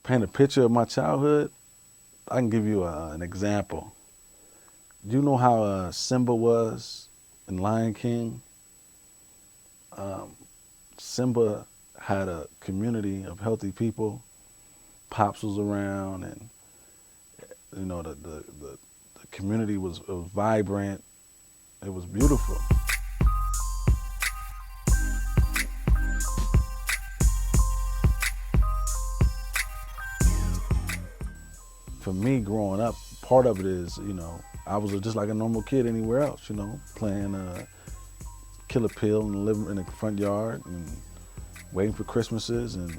paint a picture of my childhood, I can give you an example. Do you know how Simba was in Lion King? Simba had a community of healthy people. Pops was around, and the community was vibrant. It was beautiful. For me, growing up, part of it is, I was just like a normal kid anywhere else, playing kill a pill in the front yard and waiting for Christmases and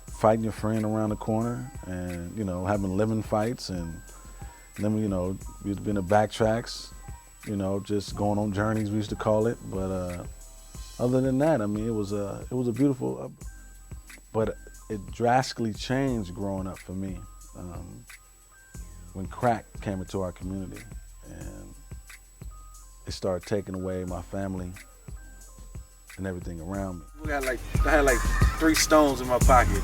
fighting your friend around the corner and, having living fights. And then, we'd be in the backtracks, just going on journeys, we used to call it. But other than that, it was a beautiful, but it drastically changed growing up for me. When crack came into our community and it started taking away my family and everything around me. I had like 3 stones in my pocket,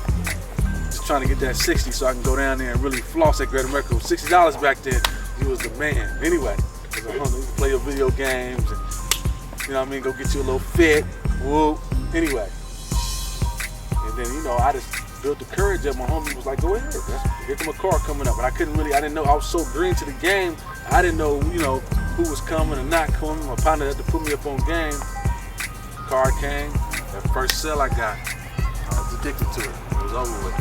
just trying to get that 60 so I can go down there and really floss at Great America. $60 back then, he was the man. Anyway, you can play your video games and, go get you a little fit, whoop. Anyway, and then, I just built the courage up. My homie was like, go ahead, here come a car coming up. But I didn't know, I was so green to the game, I didn't know, who was coming and not coming. My partner had to put me up on game. Car came, that first sale I got, I was addicted to it. It was over with.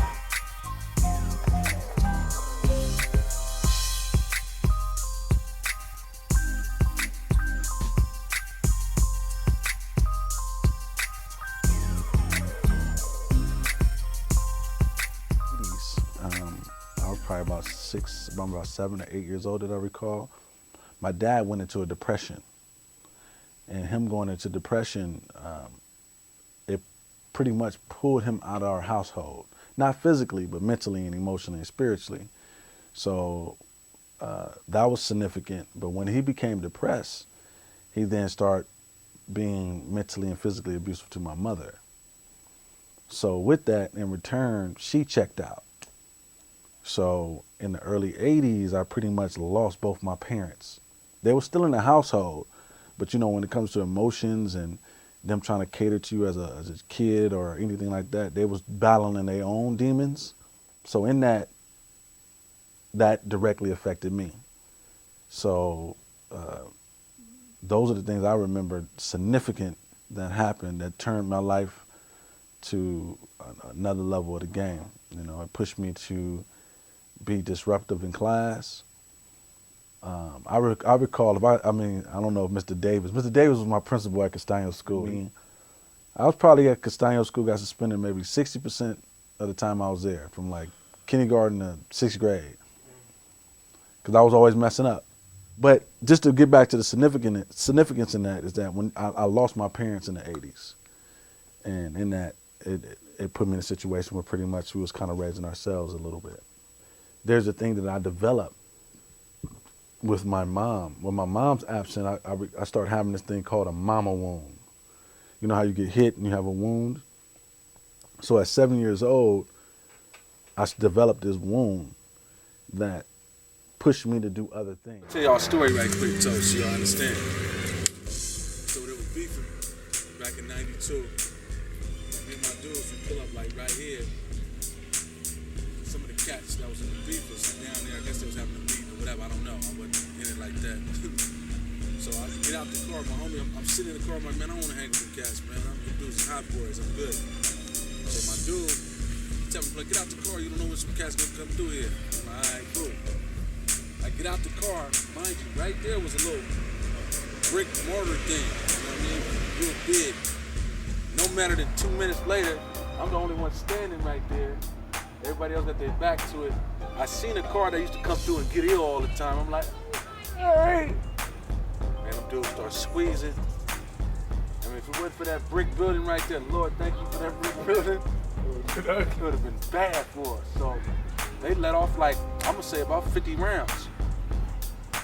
I was probably about 7 or 8 years old, that I recall. My dad went into a depression. And him going into depression, it pretty much pulled him out of our household. Not physically, but mentally and emotionally and spiritually. So that was significant. But when he became depressed, he then started being mentally and physically abusive to my mother. So with that, in return, she checked out. So in the early 80s, I pretty much lost both my parents. They were still in the household, but when it comes to emotions and them trying to cater to you as a kid or anything like that, they was battling their own demons. So in that directly affected me. So those are the things I remember significant that happened that turned my life to another level of the game. It pushed me to be disruptive in class. I recall, I don't know if Mr. Davis was my principal at Castaño School. I was probably at Castaño School, got suspended maybe 60% of the time I was there, from like kindergarten to 6th grade, because I was always messing up. But just to get back to the significance in that is that when I lost my parents in the 80s, and in that, it put me in a situation where pretty much we was kind of raising ourselves a little bit. There's a thing that I developed with my mom. When my mom's absent, I started having this thing called a mama wound. You know how you get hit and you have a wound? So at 7 years old, I developed this wound that pushed me to do other things. I'll tell y'all a story right quick so y'all understand. So there was beefing back in 92. Me and my dudes, we pull up like right here. Some of the cats that was in the beef was down there. I guess they was having a beef or whatever. I don't know. I wasn't in it like that. So I get out the car. My homie, I'm sitting in the car. I'm like, man, I don't want to hang with the cats, man. I'm the dudes and hot boys. I'm good. So my dude, he tell me, like, get out the car. You don't know when some cats gonna come through here. I'm like, all right, cool. I get out the car. Mind you, right there was a little brick mortar thing. You know what I mean? Real big. No matter than 2 minutes later, I'm the only one standing right there. Everybody else got their back to it. I seen a car that used to come through and get ill all the time. I'm like, hey. Man, them dudes start squeezing. If it wasn't for that brick building right there, Lord, thank you for that brick building, it would have been bad for us. So they let off like, I'm gonna say about 50 rounds.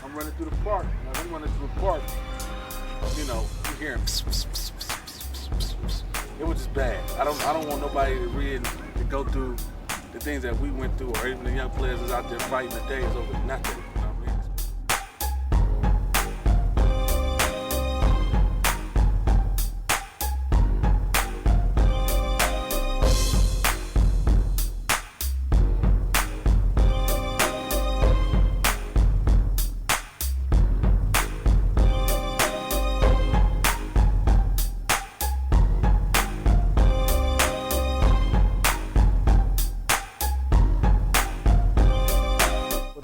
I'm running through the park. Now I'm running through the park. You hear them. It was just bad. I don't want nobody to go through the things that we went through, or even the young players that's out there fighting today, is over nothing. You know what I mean?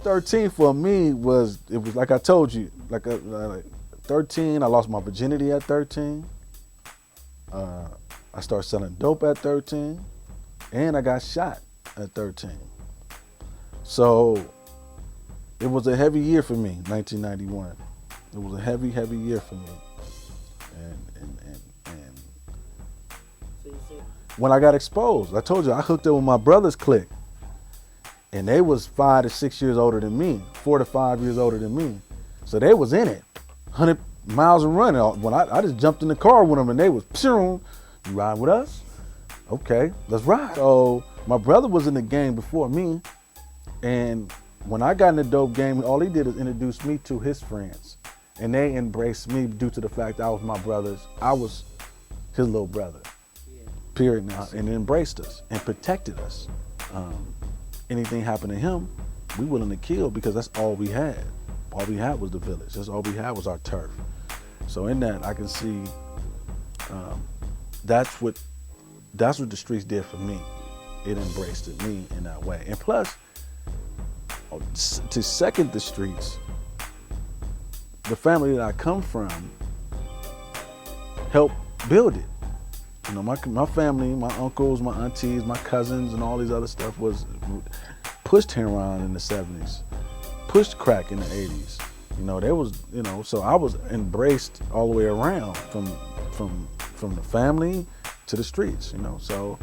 13 for me was like I told you, like 13. I lost my virginity at 13. I started selling dope at 13, and I got shot at 13. So it was a heavy year for me, 1991. It was a heavy, heavy year for me. And when I got exposed, I told you I hooked up with my brother's clique. And they was 5 to 6 years older than me, 4 to 5 years older than me. So they was in it, 100 miles and running. When I just jumped in the car with them, and they was, you ride with us? Okay, let's ride. So my brother was in the game before me, and when I got in the dope game, all he did is introduce me to his friends. And they embraced me due to the fact that I was my brother's, I was his little brother, period now, and embraced us and protected us. Anything happened to him, we willing to kill because that's all we had. All we had was the village. That's all we had was our turf. So in that, I can see that's what the streets did for me. It embraced me in that way. And plus, to second the streets, the family that I come from helped build it. You know, my family, my uncles, my aunties, my cousins, and all these other stuff pushed heroin in the 70s, pushed crack in the 80s. You know, there was, you know, so I was embraced all the way around from the family to the streets, you know. So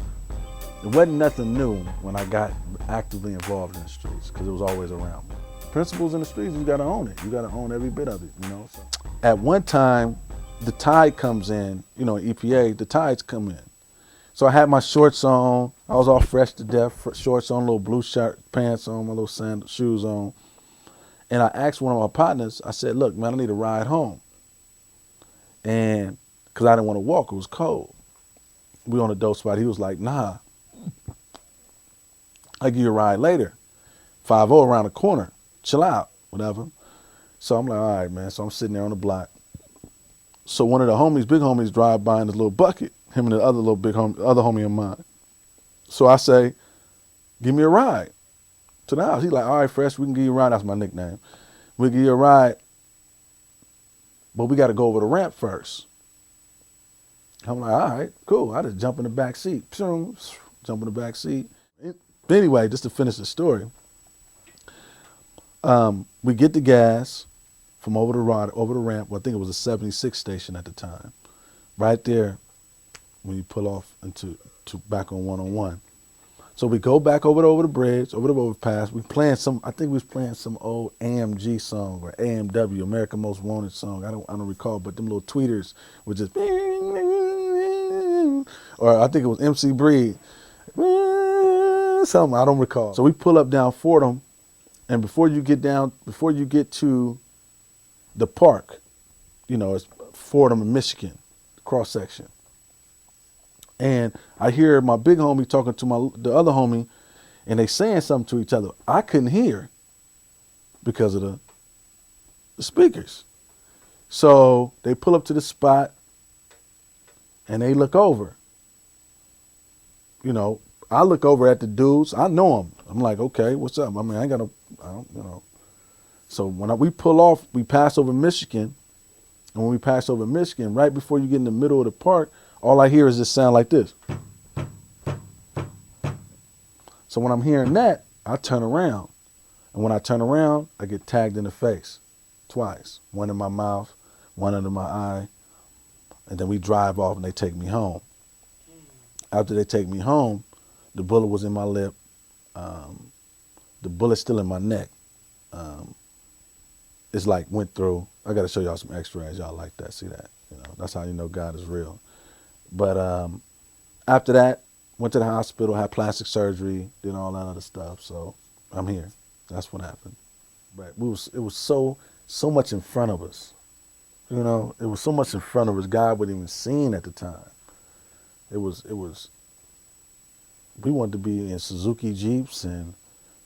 it wasn't nothing new when I got actively involved in the streets, because it was always around me. Principles in the streets, you gotta own it. You gotta own every bit of it, you know. So at one time, the tide comes in, you know, EPA, the tides come in. So I had my shorts on, I was all fresh to death, shorts on, little blue shirt, pants on, my little sandal shoes on. And I asked one of my partners, I said, look, man, I need a ride home. And, cause I didn't want to walk, it was cold. We on a dope spot, he was like, nah, I'll give you a ride later. 5-0 around the corner, chill out, whatever. So I'm like, all right, man, so I'm sitting there on the block. So one of the homies, big homies, drive by in his little bucket, him and the other little big homie, other homie of mine. So I say, give me a ride to the house. He's like, all right, Fresh, we can give you a ride. That's my nickname. We'll give you a ride, but we got to go over the ramp first. I'm like, all right, cool. I just jump in the back seat, jump in the back seat. Anyway, just to finish the story, we get the gas from over the ramp. Well, I think it was a 76 station at the time, right there when you pull off into back on 101. So we go back over the bridge, over the overpass. I think we was playing some old AMG song or AMW, American Most Wanted song. I don't recall, but them little tweeters were just, or I think it was MC Breed, something, I don't recall. So we pull up down Fordham, and before you get to the park, you know, it's Fordham in Michigan, cross section. And I hear my big homie talking to the other homie, and they saying something to each other. I couldn't hear because of the speakers. So they pull up to the spot, and they look over. You know, I look over at the dudes. I know them. I'm like, okay, what's up? I mean, I don't, you know. So when we pull off, we pass over Michigan. And when we pass over Michigan, right before you get in the middle of the park, all I hear is this sound like this. So when I'm hearing that, I turn around. And when I turn around, I get tagged in the face twice. One in my mouth, one under my eye. And then we drive off and they take me home. After they take me home, the bullet was in my lip. The bullet's still in my neck. It's like went through. I got to show y'all some x-rays. Y'all like that, see that. You know, that's how you know God is real. But after that, went to the hospital, had plastic surgery, did all that other stuff. So I'm here. That's what happened. But it was so much in front of us. You know, it was so much in front of us God wasn't even seeing at the time. It was we wanted to be in Suzuki Jeeps and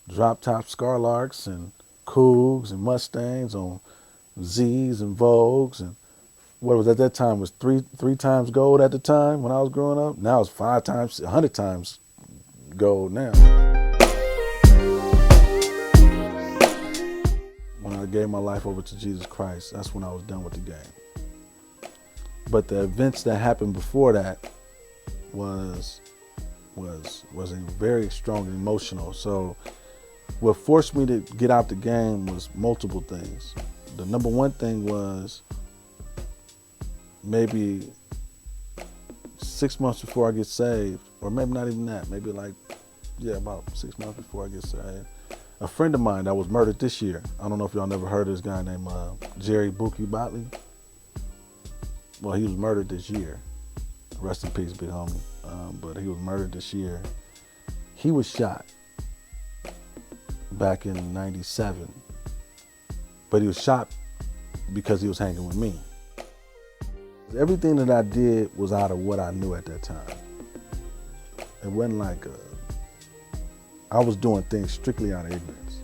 drop top Skylarks and Cougs and Mustangs on Z's and Vogues, and what was at that time was three times gold at the time when I was growing up. Now it's 5 times, 100 times gold now. When I gave my life over to Jesus Christ, that's when I was done with the game. But the events that happened before that was very strong and emotional. So what forced me to get out the game was multiple things. The number one thing was maybe 6 months before I get saved, or maybe not even that, maybe about 6 months before I get saved, a friend of mine that was murdered this year. I don't know if y'all never heard of this guy named Jerry Buki Botley. Well, he was murdered this year. Rest in peace, big homie. But he was murdered this year. He was shot back in '97, but he was shot because he was hanging with me. Everything that I did was out of what I knew at that time. It wasn't like I was doing things strictly out of ignorance.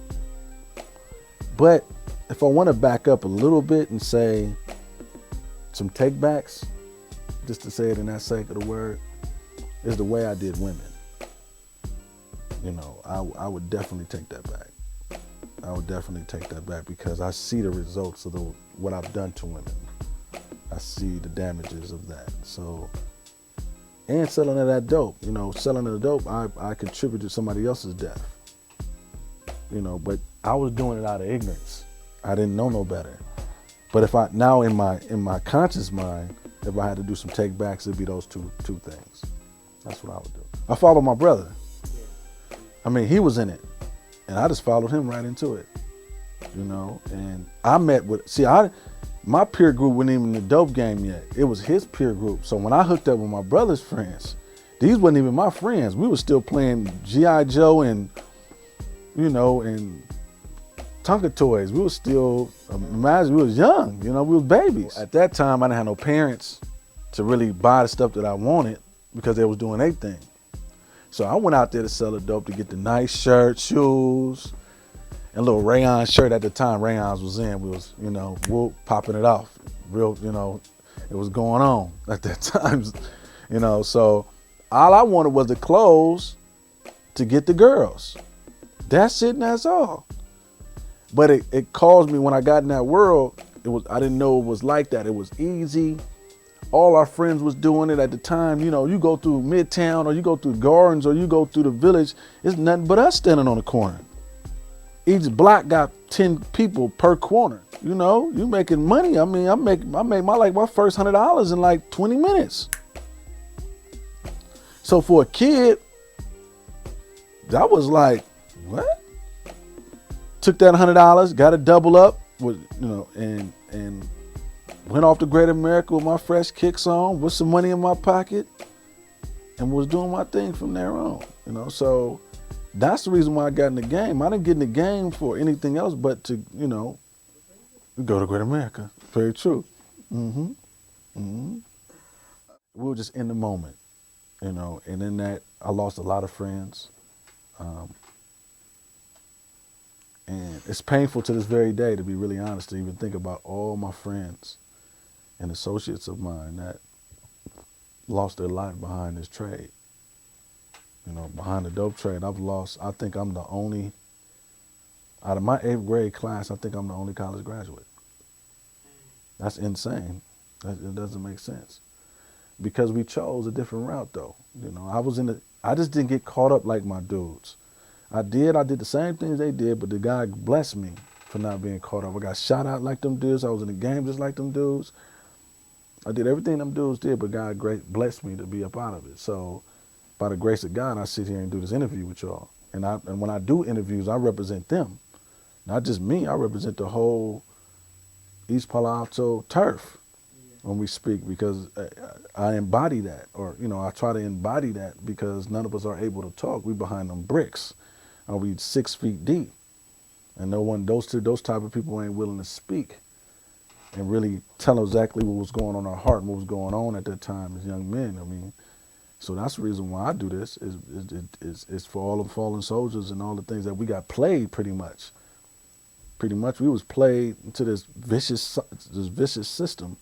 But if I want to back up a little bit and say some takebacks, just to say it in that sake of the word, is the way I did women. You know, I would definitely take that back. I would definitely take that back because I see the results of what I've done to women. I see the damages of that. So, and selling of that dope, you know, selling of the dope, I contributed to somebody else's death. You know, but I was doing it out of ignorance. I didn't know no better. But if I now in my conscious mind, if I had to do some take backs, it'd be those two things. That's what I would do. I followed my brother. I mean, he was in it, and I just followed him right into it. You know, and I met with my peer group wasn't even in the dope game yet. It was his peer group. So when I hooked up with my brother's friends, these wasn't even my friends. We were still playing G.I. Joe and, you know, and Tonka toys. We were still, imagine we was young, you know, we was babies. At that time, I didn't have no parents to really buy the stuff that I wanted because they was doing their thing. So I went out there to sell the dope to get the nice shirt, shoes, and a little rayon shirt. At the time, rayons was in. We was, you know, whoop, popping it off. Real, you know, it was going on at that time, you know. So all I wanted was the clothes to get the girls. That's it and that's all. But it caused me, when I got in that world, I didn't know it was like that. It was easy. All our friends was doing it at the time. You know, you go through Midtown or you go through Gardens or you go through the Village, it's nothing but us standing on the corner. Each block got 10 people per corner. You know, you making money. I mean, I made my first $100 in like 20 minutes. So for a kid, that was like, what? Took that $100, got it double up with, you know, and went off to Great America with my fresh kicks on, with some money in my pocket, and was doing my thing from there on. You know, so that's the reason why I got in the game. I didn't get in the game for anything else but to, you know, go to Great America. Very true. We were just in the moment, you know, and in that I lost a lot of friends. And it's painful to this very day, to be really honest, to even think about all my friends and associates of mine that lost their life behind this trade. You know, behind the dope trade, I think I'm the only, out of my 8th grade class, I think I'm the only college graduate. That's insane. It doesn't make sense. Because we chose a different route though. You know, I just didn't get caught up like my dudes. I did the same things they did, but the God blessed me for not being caught up. I got shot out like them dudes. I was in the game just like them dudes. I did everything them dudes did, but God blessed me to be up out of it. So by the grace of God, I sit here and do this interview with y'all. And when I do interviews, I represent them. Not just me, I represent the whole East Palo Alto turf. when we speak, because I embody that, or I try to embody that, because none of us are able to talk. We behind them bricks, and we 6 feet deep, and no one, those type of people ain't willing to speak and really tell exactly what was going on in our heart and what was going on at that time as young men. I mean, so that's the reason why I do this is for all the fallen soldiers and all the things that we got played pretty much. Pretty much we was played into this vicious system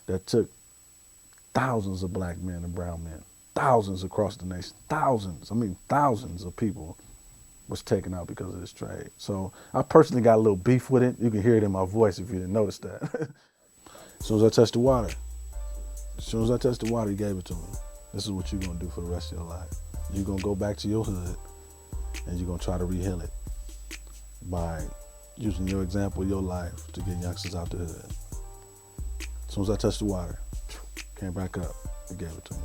that took thousands of black men and brown men, thousands across the nation, thousands of people was taken out because of this trade. So I personally got a little beef with it. You can hear it in my voice if you didn't notice that. As soon as I touched the water, he gave it to me. This is what you're gonna do for the rest of your life. You're gonna go back to your hood and you're gonna try to re-heal it by using your example, your life, to get youngsters out the hood. As soon as I touched the water, came back up, he gave it to me.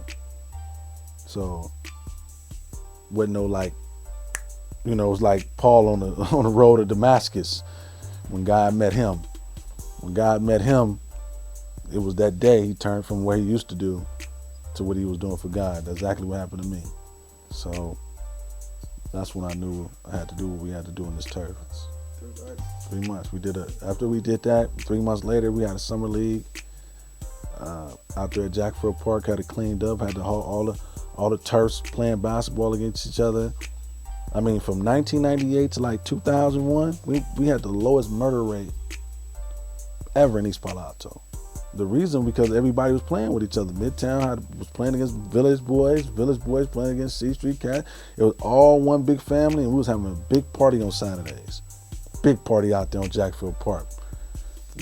So, wasn't no like, it was like Paul on the road to Damascus when God met him. When God met him, it was that day he turned from what he used to do to what he was doing for God. That's exactly what happened to me. So that's when I knew I had to do what we had to do in this turf. 3 months. After we did that, 3 months later, we had a summer league out there at Jackford Park. Had it cleaned up. Had all the turfs playing basketball against each other. I mean, from 1998 to like 2001, we had the lowest murder rate ever in East Palo Alto. The reason, because everybody was playing with each other. Midtown was playing against Village Boys playing against C Street Cat. It was all one big family, and we was having a big party on Saturdays. Big party out there on Jackfield Park.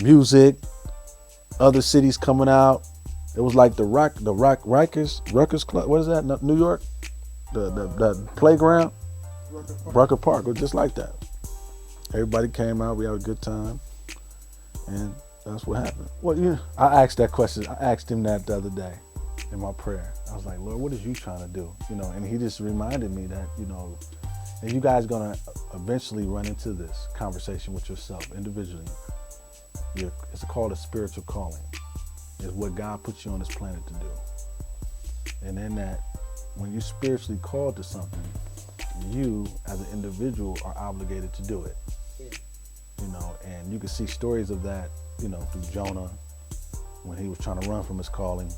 Music, other cities coming out. It was like the Rikers Club. What is that? New York? The playground? Rucker Park. It was just like that. Everybody came out. We had a good time. And that's what happened. Well, I asked that question. I asked him that the other day in my prayer. I was like, Lord, what is you trying to do? And he just reminded me that, and you guys gonna eventually run into this conversation with yourself individually. It's called a spiritual calling. It's what God put you on this planet to do. And in that, when you're spiritually called to something, you as an individual are obligated to do it. And you can see stories of that, through Jonah, when he was trying to run from his calling,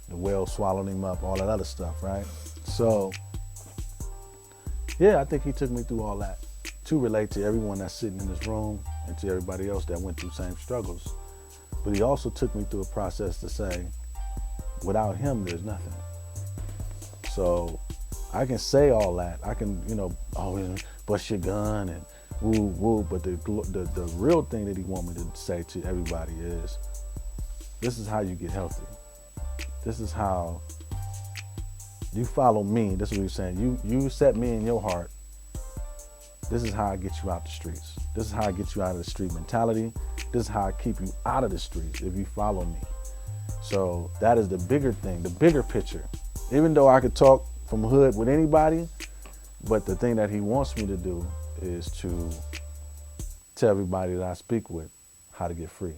the whale swallowed him up, all that other stuff, right? So, yeah, I think he took me through all that to relate to everyone that's sitting in this room and to everybody else that went through same struggles. But he also took me through a process to say, without him, there's nothing. So I can say all that. I can, bust your gun and woo, woo. But the real thing that he want me to say to everybody is, this is how you get healthy. This is how you follow me. This is what he's saying. You set me in your heart. This is how I get you out the streets. This is how I get you out of the street mentality. This is how I keep you out of the streets if you follow me. So that is the bigger thing, the bigger picture. Even though I could talk from hood with anybody, but the thing that he wants me to do is to tell everybody that I speak with how to get free.